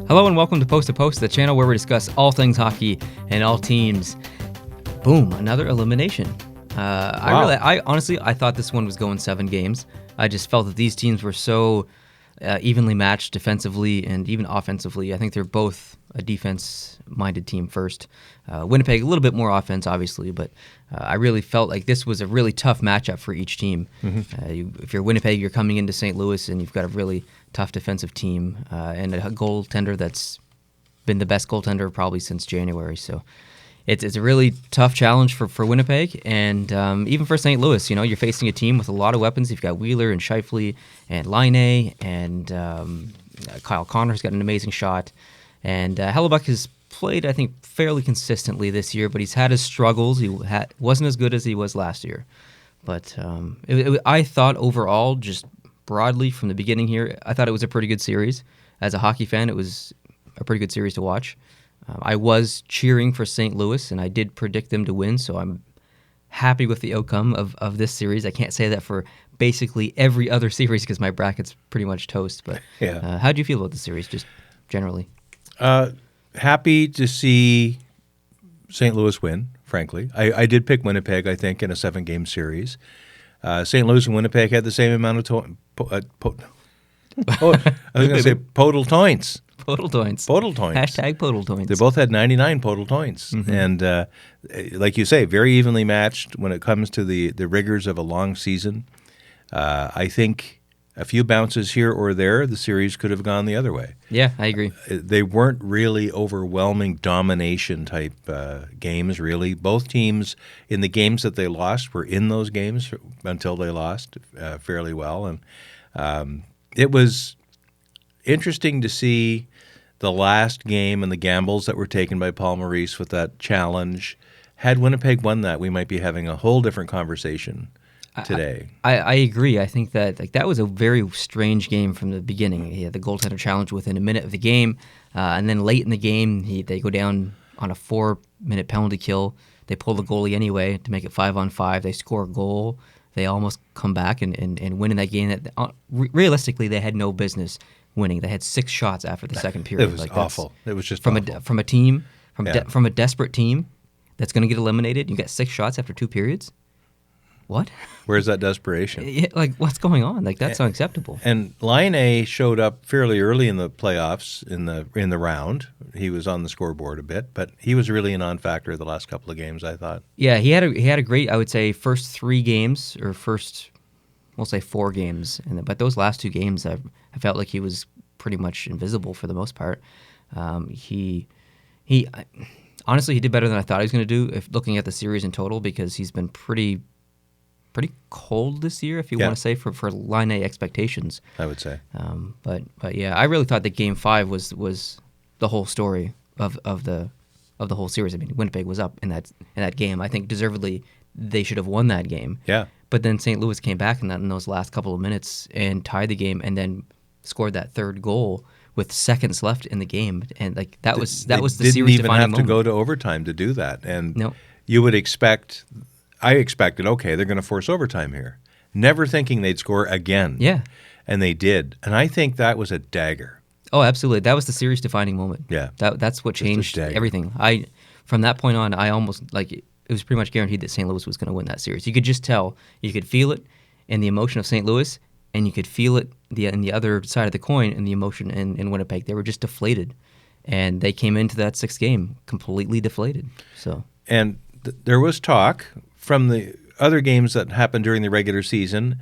Hello and welcome to Post, the channel where we discuss all things hockey and all teams. Boom, another elimination. Wow. I honestly thought this one was going 7 games. I just felt that these teams were so evenly matched defensively and even offensively. I think they're both a defense-minded team first. Winnipeg, a little bit more offense, obviously, but I really felt like this was a really tough matchup for each team. If you're Winnipeg, you're coming into St. Louis, and you've got a really tough defensive team and a goaltender that's been the best goaltender probably since January. So it's a really tough challenge for Winnipeg, and even for St. Louis. You know, you're facing a team with a lot of weapons. You've got Wheeler and Scheifele and Laine, and Kyle Connor's got an amazing shot. And Hellebuck has played, I think, fairly consistently this year, but he's had his struggles. He wasn't as good as he was last year. But I thought overall, just broadly from the beginning here, I thought it was a pretty good series. As a hockey fan, it was a pretty good series to watch. I was cheering for St. Louis, and I did predict them to win, so I'm happy with the outcome of this series. I can't say that for basically every other series because my bracket's pretty much toast. But Yeah. how do you feel about the series, just generally? Happy to see St. Louis win, frankly. I did pick Winnipeg, I think, in a 7-game series. St. Louis and Winnipeg had the same amount of I was going to say podal toints. Podal toints. Podal toints. Hashtag podal toints. They both had 99 podal toints. And like you say, very evenly matched when it comes to the rigors of a long season. I think a few bounces here or there, the series could have gone the other way. Yeah, I agree. They weren't really overwhelming domination type games, really. Both teams, in the games that they lost, were in those games until they lost fairly well. And it was interesting to see the last game and the gambles that were taken by Paul Maurice with that challenge. Had Winnipeg won that, we might be having a whole different conversation today. I agree. I think that that was a very strange game from the beginning. He had the goaltender challenge within a minute of the game, and then late in the game, they go down on a 4-minute penalty kill. They pull the goalie anyway to make it 5-on-5. They score a goal. They almost come back and win in that game. That realistically, they had no business winning. They had 6 shots after the second period. It was awful. It was just from awful. From a team from a desperate team that's going to get eliminated. You got 6 shots after 2 periods. What? Where's that desperation? Yeah, like, what's going on? Like, that's unacceptable. And Laine showed up fairly early in the playoffs in the round. He was on the scoreboard a bit, but he was really a non-factor the last couple of games, I thought. Yeah, he had a great, I would say, first 3 games or we'll say 4 games, but those last 2 games, I felt like he was pretty much invisible for the most part. He honestly, he did better than I thought he was going to do. If looking at the series in total, because he's been pretty cold this year, if you want to say, for Laine expectations. I would say. But yeah, I really thought that Game 5 was the whole story of the whole series. I mean, Winnipeg was up in that game. I think deservedly they should have won that game. Yeah. But then St. Louis came back in those last couple of minutes and tied the game, and then scored that 3rd goal with seconds left in the game, and like that was the series defining moment. Didn't even have to go to overtime to do that, and no. You would expect. I expected, okay, they're going to force overtime here, never thinking they'd score again. Yeah, and they did, and I think that was a dagger. Oh, absolutely, that was the series defining moment. Yeah, that's what changed everything. From that point on, I almost it was pretty much guaranteed that St. Louis was going to win that series. You could just tell, you could feel it in the emotion of St. Louis, and you could feel it in the other side of the coin in the emotion in Winnipeg. They were just deflated, and they came into that 6th game completely deflated. So and there was talk from the other games that happened during the regular season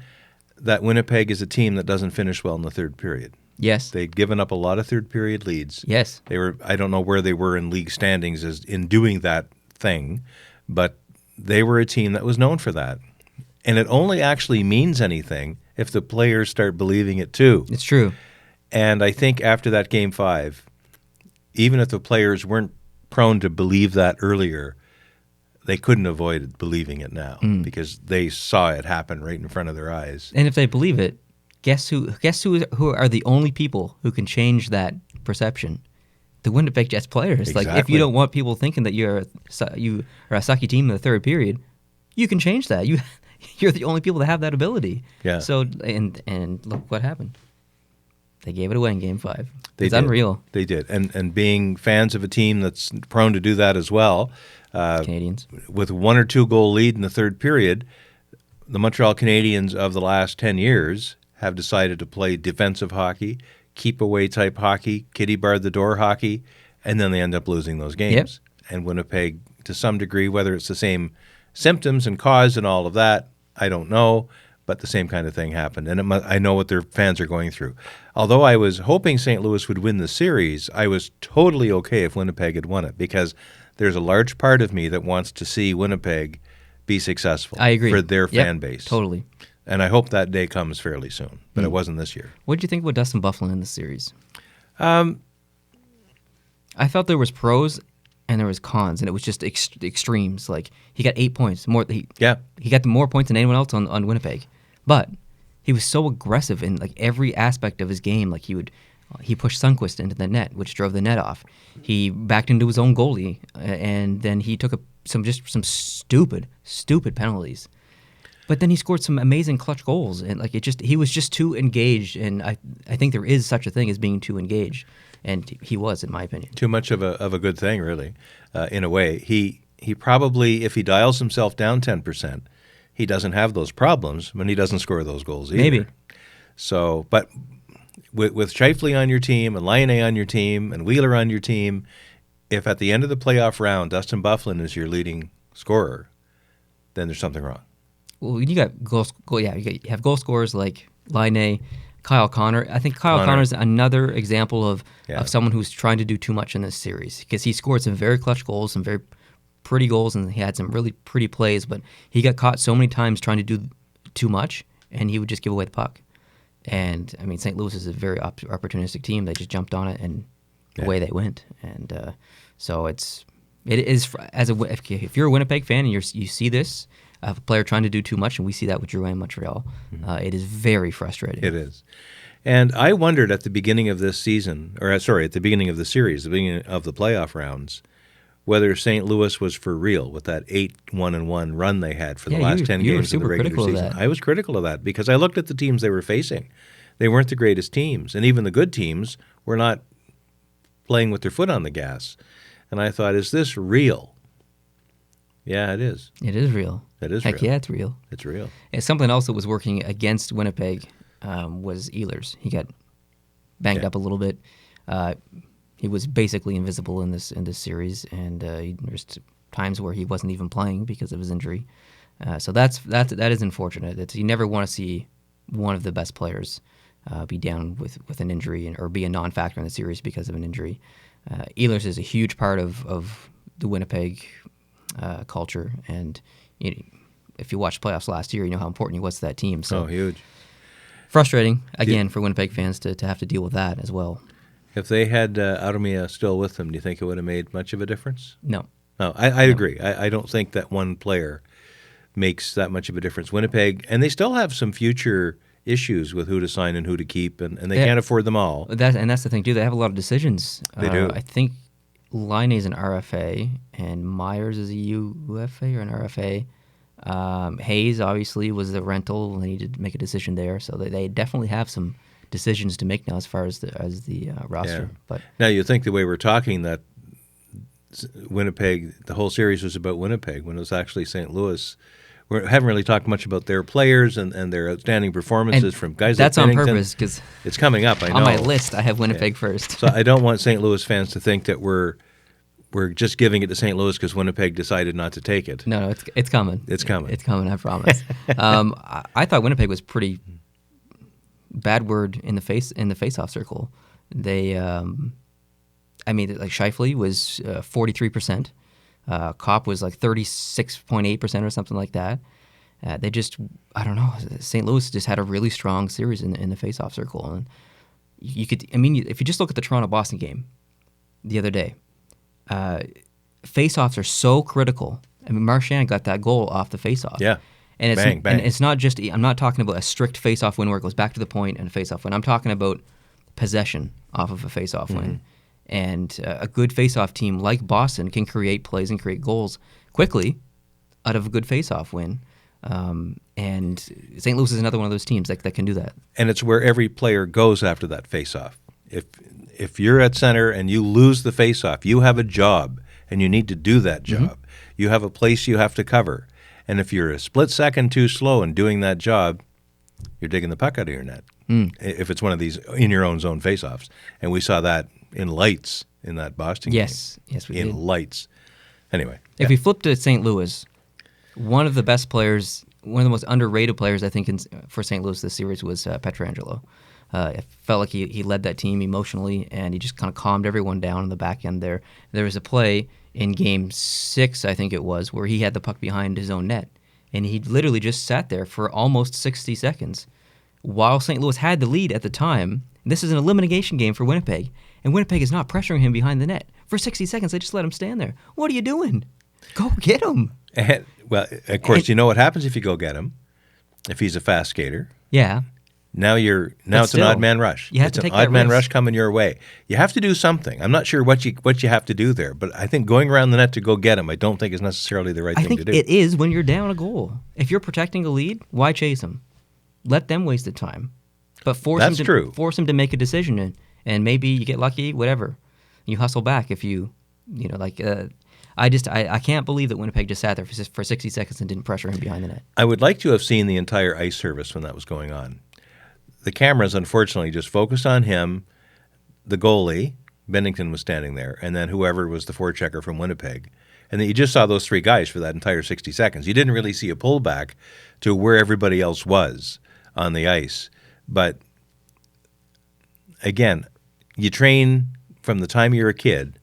that Winnipeg is a team that doesn't finish well in the 3rd period. Yes. They'd given up a lot of 3rd period leads. Yes. I don't know where they were in league standings in doing that thing, but they were a team that was known for that. And it only actually means anything if the players start believing it too. It's true. And I think after that Game 5, even if the players weren't prone to believe that earlier, they couldn't avoid believing it now because they saw it happen right in front of their eyes. And if they believe it, guess who are the only people who can change that perception? The Winnipeg Jets players. Exactly. Like, if you don't want people thinking that you are a sucky team in the 3rd period, you can change that. You're the only people that have that ability. Yeah. So and look what happened. They gave it away in Game 5. They It's did. unreal. They did. And being fans of a team that's prone to do that as well, Canadians. with 1 or 2 goal lead in the third period, the Montreal Canadiens of the last 10 years have decided to play defensive hockey, keep away type hockey, kitty bar the door hockey, and then they end up losing those games. Yep. And Winnipeg, to some degree, whether it's the same symptoms and cause and all of that, I don't know, but the same kind of thing happened. And I know what their fans are going through. Although I was hoping St. Louis would win the series, I was totally okay if Winnipeg had won it, because there's a large part of me that wants to see Winnipeg be successful. I agree. For their Yep, fan base. Totally. And I hope that day comes fairly soon, but it wasn't this year. What did you think about Dustin Byfuglien in the series? I felt there was pros and there was cons, and it was just extremes. Like, he got 8 points. He got more points than anyone else on Winnipeg. But he was so aggressive in like every aspect of his game. Like, he pushed Sundqvist into the net, which drove the net off. He backed into his own goalie, and then he took some stupid penalties. But then he scored some amazing clutch goals, and like he was just too engaged. And I think there is such a thing as being too engaged, and he was, in my opinion, too much of a good thing, really. In a way, he probably, if he dials himself down 10%, he doesn't have those problems when he doesn't score those goals either. Maybe. So, but with Scheifele on your team and Laine on your team and Wheeler on your team, if at the end of the playoff round Dustin Byfuglien is your leading scorer, then there's something wrong. Well, you got you have goal scorers like Laine, Kyle Connor. I think Kyle Connor is another example of someone who's trying to do too much in this series, because he scored some very clutch goals, some very pretty goals, and he had some really pretty plays, but he got caught so many times trying to do too much, and he would just give away the puck. And, I mean, St. Louis is a very opportunistic team. They just jumped on it, and away they went. And so it is, if you're a Winnipeg fan and you see this, a player trying to do too much, and we see that with Drouin in Montreal, it is very frustrating. It is. And I wondered at the beginning of this season, at the beginning of the series, the beginning of the playoff rounds, whether St. Louis was for real with that 8-1-1 run they had for the last 10 games of the regular season. I was critical of that because I looked at the teams they were facing. They weren't the greatest teams, and even the good teams were not playing with their foot on the gas. And I thought, is this real? Yeah, it is. It is real. It is Heck real. yeah, it's real. It's real. And something else that was working against Winnipeg was Ehlers. He got banged up a little bit. He was basically invisible in this series, and there's times where he wasn't even playing because of his injury. So that is unfortunate. You never want to see one of the best players be down with an injury or be a non-factor in the series because of an injury. Ehlers is a huge part of the Winnipeg culture, and if you watched playoffs last year, you know how important he was to that team. So huge. Frustrating, again, for Winnipeg fans to have to deal with that as well. If they had Armia still with them, do you think it would have made much of a difference? No. No, I agree. I don't think that one player makes that much of a difference. Winnipeg, and they still have some future issues with who to sign and who to keep, and they can't afford them all. That's the thing, too. They have a lot of decisions. They do. I think Laine is an RFA, and Myers is a UFA or an RFA. Hayes, obviously, was the rental. They needed to make a decision there. So they definitely have some decisions to make now as far as the roster. Yeah. But now you think the way we're talking that Winnipeg, the whole series was about Winnipeg when it was actually St. Louis. We haven't really talked much about their players and their outstanding performances from guys like That's Pennington. on purpose because it's coming up. I know on my list I have Winnipeg first. So I don't want St. Louis fans to think that we're just giving it to St. Louis because Winnipeg decided not to take it. No, it's coming. It's coming. It's coming. I promise. I thought Winnipeg was pretty bad word in the face-off circle. They, like Scheifele was 43%. Kopp was like 36.8% or something like that. They just, I don't know. St. Louis just had a really strong series in the face-off circle, and if you just look at the Toronto-Boston game the other day, face-offs are so critical. I mean, Marchand got that goal off the face-off. Yeah. And bang. And it's not just, I'm not talking about a strict face-off win where it goes back to the point and a face-off win. I'm talking about possession off of a face-off win. And a good face-off team like Boston can create plays and create goals quickly out of a good face-off win. And St. Louis is another one of those teams that can do that. And it's where every player goes after that face-off. If you're at center and you lose the face-off, you have a job, and you need to do that job. You have a place you have to cover. And if you're a split second too slow in doing that job, you're digging the puck out of your net. If it's one of these in your own zone face-offs. And we saw that in lights in that Boston game. Yes, we did. In lights. Anyway. If we flip to St. Louis, one of the best players, one of the most underrated players, I think, for St. Louis this series was Pietrangelo. It felt like he led that team emotionally, and he just kind of calmed everyone down in the back end there. There was a play in Game 6, I think it was, where he had the puck behind his own net, and he literally just sat there for almost 60 seconds while St. Louis had the lead at the time. This is an elimination game for Winnipeg, and Winnipeg is not pressuring him behind the net. For 60 seconds, they just let him stand there. What are you doing? Go get him. And, well, of course, you know what happens if you go get him, if he's a fast skater. Yeah. Now it's an odd man rush. You have to take that risk. It's an odd man rush coming your way. You have to do something. I'm not sure what you have to do there, but I think going around the net to go get him, I don't think is necessarily the right thing to do. I think it is when you're down a goal. If you're protecting a lead, why chase him? Let them waste the time. But force him to make a decision, and maybe you get lucky, whatever. You hustle back if I can't believe that Winnipeg just sat there for 60 seconds and didn't pressure him behind the net. I would like to have seen the entire ice service when that was going on. The cameras, unfortunately, just focused on him, the goalie, Bennington was standing there, and then whoever was the forechecker from Winnipeg. And then you just saw those three guys for that entire 60 seconds. You didn't really see a pullback to where everybody else was on the ice. But, again, you train from the time you're a kid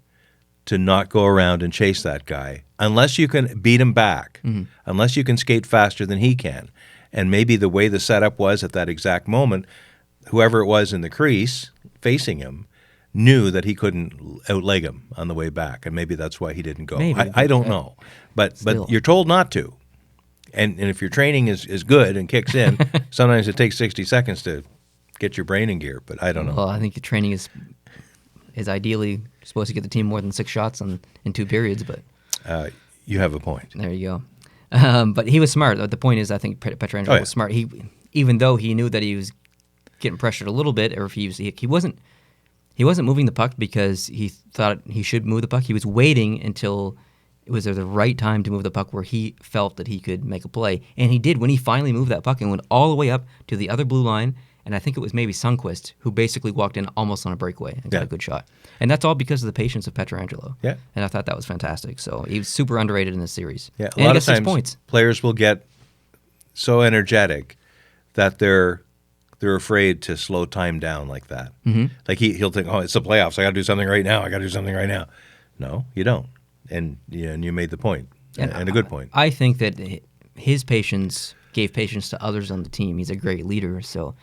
to not go around and chase that guy unless you can beat him back, unless you can skate faster than he can. And maybe the way the setup was at that exact moment, whoever it was in the crease facing him knew that he couldn't outleg him on the way back, and maybe that's why he didn't go. I don't know. But you're told not to. And if your training is good and kicks in, sometimes it takes 60 seconds to get your brain in gear, but I don't know. Well, I think the training is ideally supposed to get the team more than 6 shots in 2 periods, but you have a point. There you go. But he was smart. The point is, I think Pietrangelo was smart. Even though he knew that he was getting pressured a little bit, or if he wasn't moving the puck because he thought he should move the puck. He was waiting until it was the right time to move the puck where he felt that he could make a play, and he did when he finally moved that puck and went all the way up to the other blue line. And I think it was maybe Sundqvist who basically walked in almost on a breakaway and got a good shot. And that's all because of the patience of Pietrangelo. Yeah. And I thought that was fantastic. So he was super underrated in this series. Yeah, a lot of times players will get so energetic that they're afraid to slow time down like that. Like he'll think, oh, it's the playoffs. I got to do something right now. No, you don't. And you made the point, and a good point. I think that his patience gave patience to others on the team. He's a great leader, so...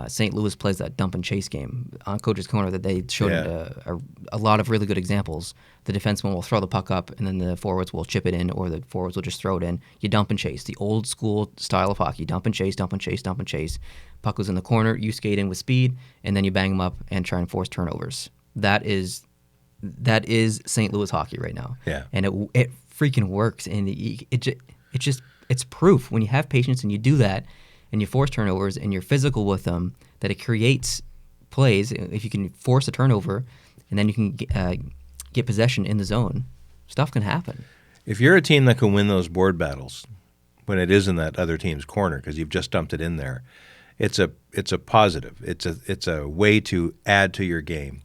St. Louis plays that dump and chase game on Coach's Corner that they showed a lot of really good examples. The defenseman will throw the puck up, and then the forwards will chip it in, or the forwards will just throw it in. You dump and chase, the old school style of hockey. Dump and chase, dump and chase, dump and chase. Puck goes in the corner, you skate in with speed, and then you bang them up and try and force turnovers. That is St. Louis hockey right now. Yeah. And it freaking works, and it's proof when you have patience and you do that, and you force turnovers and you're physical with them, that it creates plays. If you can force a turnover and then you can get possession in the zone, stuff can happen. If you're a team that can win those board battles when it is in that other team's corner because you've just dumped it in there, it's a positive. It's a way to add to your game.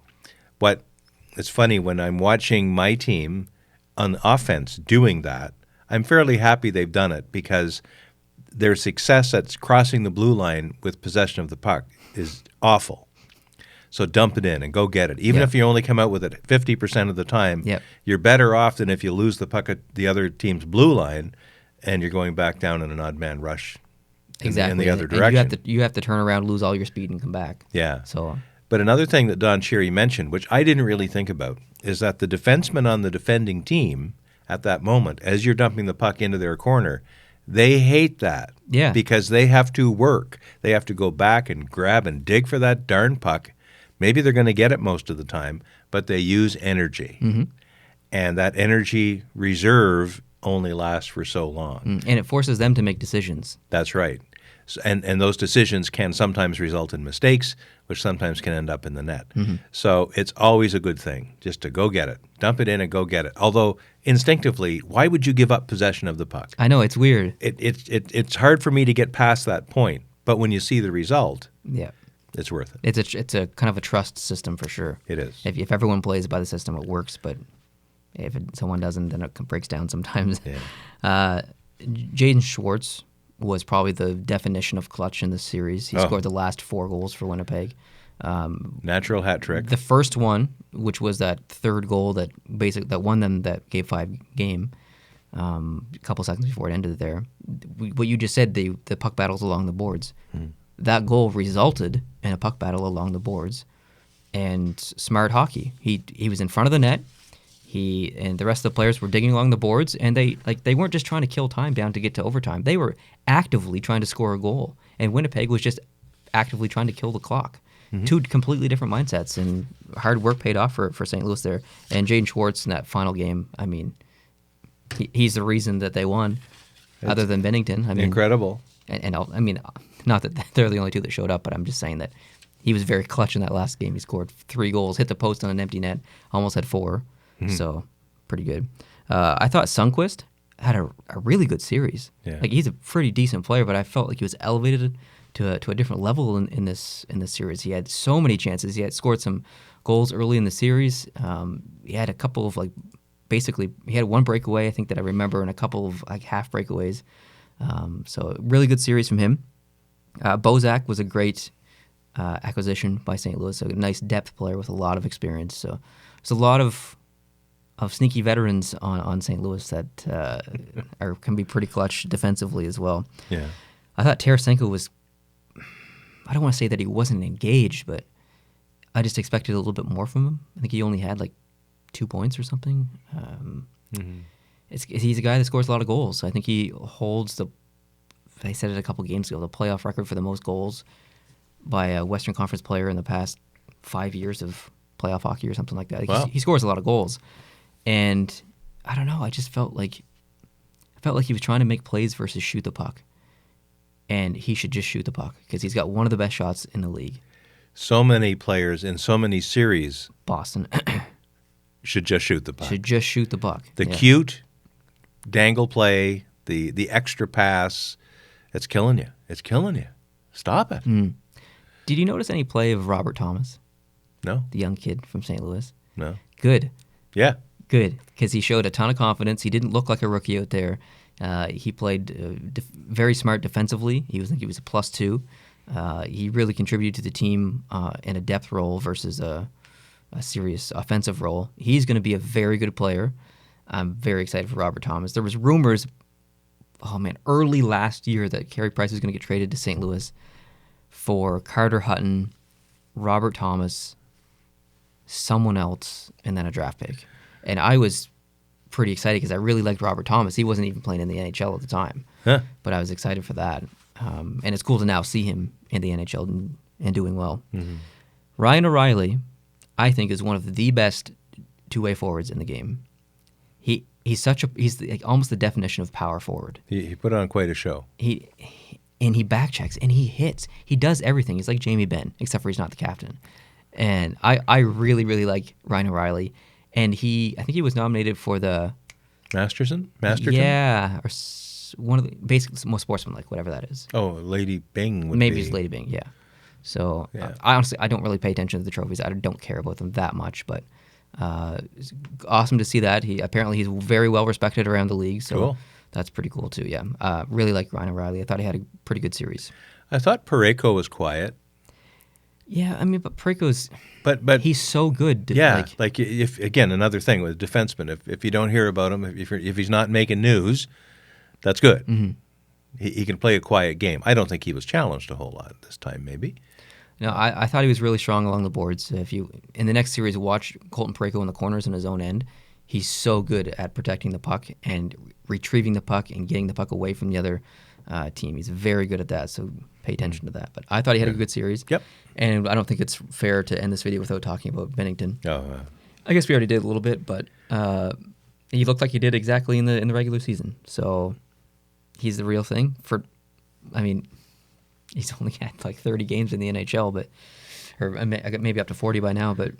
It's funny when I'm watching my team on offense doing that, I'm fairly happy they've done it because their success at crossing the blue line with possession of the puck is awful. So dump it in and go get it. Even if you only come out with it 50% of the time, you're better off than if you lose the puck at the other team's blue line and you're going back down in an odd man rush in the other direction. And you have to turn around, lose all your speed, and come back. Yeah. But another thing that Don Cherry mentioned, which I didn't really think about, is that the defenseman on the defending team at that moment, as you're dumping the puck into their corner, they hate that because they have to work. They have to go back and grab and dig for that darn puck. Maybe they're going to get it most of the time, but they use energy. And that energy reserve only last for so long. And it forces them to make decisions. That's right. And those decisions can sometimes result in mistakes, which sometimes can end up in the net. So it's always a good thing just to go get it. Dump it in and go get it. Although instinctively, why would you give up possession of the puck? I know, it's weird. It's hard for me to get past that point. But when you see the result, Yeah. it's worth it. It's a kind of a trust system for sure. It is. If everyone plays by the system, it works. But if someone doesn't, then it breaks down sometimes. Yeah. Jaden Schwartz was probably the definition of clutch in this series. He scored the last 4 goals for Winnipeg. Natural hat trick. The first one, which was that third goal that won them that Game 5 game, a couple seconds before it ended there. What you just said, the puck battles along the boards. That goal resulted in a puck battle along the boards, and smart hockey. He was in front of the net. He and the rest of the players were digging along the boards, and they weren't just trying to kill time down to get to overtime. They were actively trying to score a goal, and Winnipeg was just actively trying to kill the clock. 2 completely different mindsets, and hard work paid off for St. Louis there. And Jaden Schwartz in that final game, I mean, he's the reason that they won, other than Bennington. I mean, incredible. And I mean, not that they're the only 2 that showed up, but I'm just saying that he was very clutch in that last game. He scored 3 goals, hit the post on an empty net, almost had 4. So pretty good. I thought Sundqvist had a really good series. Yeah. Like, he's a pretty decent player, but I felt like he was elevated to a different level in this series. He had so many chances. He had scored some goals early in the series. He had a couple of basically he had 1 breakaway, I think, that I remember, and a couple of half breakaways. So really good series from him. Bozak was a great acquisition by St. Louis. A nice depth player with a lot of experience. So there's a lot of sneaky veterans on St. Louis that can be pretty clutch defensively as well. Yeah. I thought Tarasenko was, I don't want to say that he wasn't engaged, but I just expected a little bit more from him. I think he only had 2 points or something. He's a guy that scores a lot of goals. I think he holds I said it a couple games ago, the playoff record for the most goals by a Western Conference player in the past 5 years of playoff hockey or something like that. Wow. He scores a lot of goals. And I don't know, I just felt like he was trying to make plays versus shoot the puck. And he should just shoot the puck because he's got one of the best shots in the league. So many players in so many series Boston should just shoot the puck. should just shoot the puck. The cute dangle play, the extra pass, it's killing you. It's killing you. Stop it. Did you notice any play of Robert Thomas, No, the young kid from St. Louis? no. Good. Yeah. Good, because he showed a ton of confidence. He didn't look like a rookie out there. He played very smart defensively. He was a +2. He really contributed to the team in a depth role versus a serious offensive role. He's going to be a very good player. I'm very excited for Robert Thomas. There was rumors, early last year that Carey Price was going to get traded to St. Louis for Carter Hutton, Robert Thomas, someone else, and then a draft pick. And I was pretty excited because I really liked Robert Thomas. He wasn't even playing in the NHL at the time, but I was excited for that. And it's cool to now see him in the NHL and doing well. Ryan O'Reilly, I think, is one of the best 2-way forwards in the game. He's almost the definition of power forward. He put on quite a show. He backchecks and he hits. He does everything. He's like Jamie Benn, except for he's not the captain. And I really, really like Ryan O'Reilly. And I think he was nominated for the Masterton? Yeah, or one of the basically most sportsmanlike, whatever that is. Oh, Lady Bing would Maybe be. it's Lady Bing, yeah. So Yeah. I honestly don't really pay attention to the trophies. I don't care about them that much, but it's awesome to see that. He's very well respected around the league, so Cool. that's pretty cool too. Yeah, really like Ryan O'Reilly. I thought he had a pretty good series. I thought Parayko was quiet. Yeah, I mean, but Parayko's But he's so good. yeah, like if again, another thing with defensemen, if you don't hear about him, if he's not making news, that's good. He can play a quiet game. I don't think he was challenged a whole lot this time, maybe. No, I thought he was really strong along the boards. If you in the next series watch Colton Parayko in the corners in his own end, he's so good at protecting the puck and retrieving the puck and getting the puck away from the other team. He's very good at that, so pay attention to that. But I thought he had a good series. Yep. And I don't think it's fair to end this video without talking about Bennington. Oh, I guess we already did a little bit, but he looked like he did exactly in the regular season. So he's the real thing. He's only had like 30 games in the NHL, or maybe up to 40 by now, but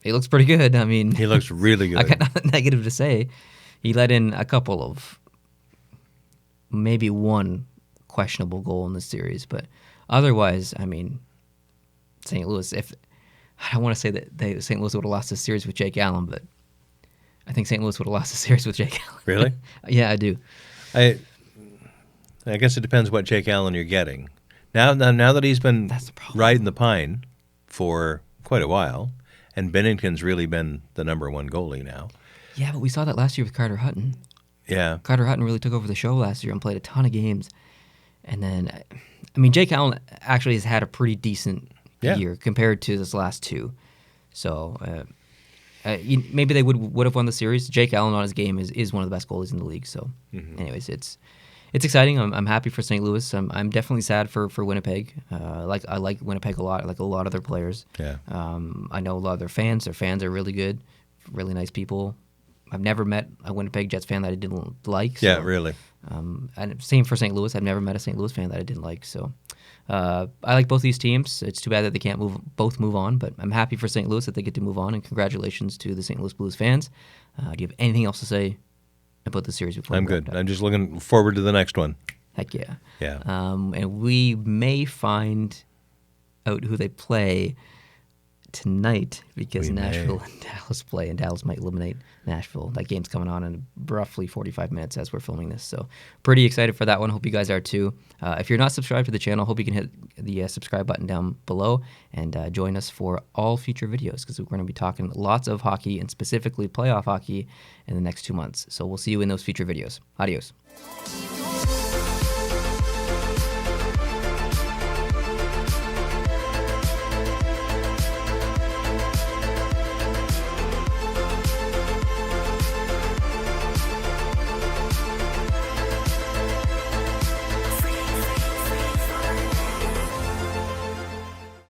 he looks pretty good. I mean, he looks really good. I got nothing negative to say. He let in a couple of, maybe one questionable goal in this series, but otherwise, I mean, St. Louis, I don't want to say that St. Louis would have lost this series with Jake Allen, but I think St. Louis would have lost the series with Jake Allen. Really? Yeah, I do. I guess it depends what Jake Allen you're getting. Now that he's been riding the pine for quite a while, and Binnington's really been the number one goalie now. Yeah, but we saw that last year with Carter Hutton. Yeah. Carter Hutton really took over the show last year and played a ton of games. And then, I mean, Jake Allen actually has had a pretty decent year compared to this last two. So maybe they would have won the series. Jake Allen on his game is one of the best goalies in the league. So, anyways, it's exciting. I'm happy for St. Louis. I'm definitely sad for Winnipeg. I like Winnipeg a lot. I like a lot of their players. Yeah. I know a lot of their fans. Their fans are really good, really nice people. I've never met a Winnipeg Jets fan that I didn't like. So, yeah, really. And same for St. Louis. I've never met a St. Louis fan that I didn't like. So I like both these teams. It's too bad that they can't both move on, but I'm happy for St. Louis that they get to move on, and congratulations to the St. Louis Blues fans. Do you have anything else to say about the series before? I'm good. I'm just looking forward to the next one. Heck yeah. Yeah. And we may find out who they play tonight because Nashville and Dallas play, and Dallas might eliminate Nashville. That game's coming on in roughly 45 minutes as we're filming this, so pretty excited for that one. Hope you guys are too. If you're not subscribed to the channel, hope you can hit the subscribe button down below and join us for all future videos, because we're going to be talking lots of hockey and specifically playoff hockey in the next 2 months. So we'll see you in those future videos. Adios.